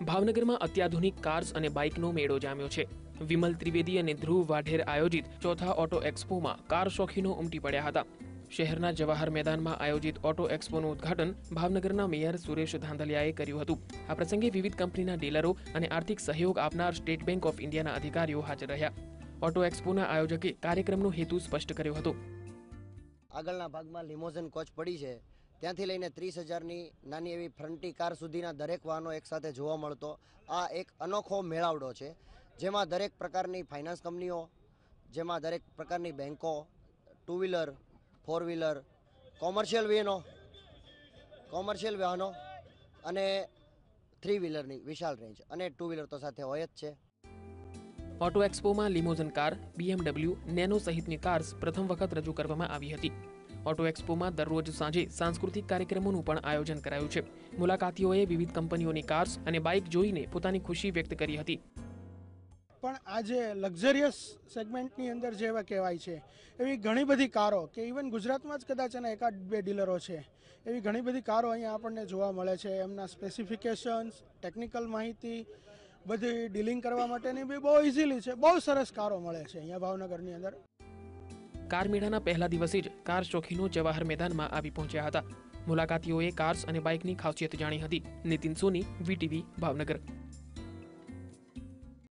ભાવનગરમાં અત્યાધુનિક કાર્સ અને બાઇકનો મેળો જામ્યો છે। વિમલ ત્રિવેદી અને ધ્રુવ વાઢેર આયોજિત ચોથા ઓટો એક્સપોમાં કાર શોખીનો ઉમટી પડ્યા હતા। શહેરના જવાહર મેદાનમાં આયોજિત ઓટો એક્સપોનું ઉદ્ઘાટન ભાવનગરના મેયર સુરેશ ધાંધલિયાએ કર્યું હતું। આ પ્રસંગે વિવિધ કંપનીના ડીલરો અને આર્થિક સહયોગ આપનાર સ્ટેટ બેંક ઓફ ઇન્ડિયાના અધિકારીઓ હાજર રહ્યા। ઓટો એક્સપોના આયોજકે કાર્યક્રમનો હેતુ સ્પષ્ટ કર્યો હતો। આગળના ભાગમાં લિમોઝિન કોચ પડી છે, ત્યાંથી લઈને 30,000ની નાની એવી ફ્રન્ટી કાર સુધીના દરેક વાહનો એકસાથે જોવા મળતો આ એક અનોખો મેળાવડો છે, જેમાં દરેક પ્રકારની ફાઇનાન્સ કંપનીઓ, જેમાં દરેક પ્રકારની બેન્કો, two wheeler, four wheeler, commercial વાહનો અને થ્રી વ્હીલરની વિશાળ રેન્જ અને ટુ વ્હીલર તો સાથે હોય જ છે। Auto એક્સપોમાં limousine car, BMW, nano સહિતની કાર્સ પ્રથમ વખત રજૂ કરવામાં આવી હતી। ઓટો એક્સપોમાં દરરોજ સાંજે સાંસ્કૃતિક કાર્યક્રમોનું પણ આયોજન કરાયું છે। મુલાકાતીઓએ વિવિધ કંપનીઓની કાર્સ અને બાઇક જોઈને પોતાની ખુશી વ્યક્ત કરી હતી। પણ આજે લક્ઝરિયસ સેગમેન્ટની અંદર જેવા કહેવાય છે એવી ઘણી બધી કારો કે ઇવન ગુજરાતમાં જ કદાચ એના એકાદ બે ડીલરો છે, એવી ઘણી બધી કારો અહીંયા આપણને જોવા મળે છે। એમના સ્પેસિફિકેશન્સ, ટેકનિકલ માહિતી બધી ડીલિંગ કરવા માટેની બી બહુ ઇઝીલી છે। બહુ સરસ કારો મળે છે અહીંયા ભાવનગરની અંદર। કાર મેળાના પહેલા દિવસે જ કાર શોખીનો જવાહર મેદાનમાં આવી પહોંચ્યા હતા। મુલાકાતીઓએ કાર્સ અને બાઇકની ખાસિયત જાણી હતી। નીતિન સોની, VTV, ભાવનગર।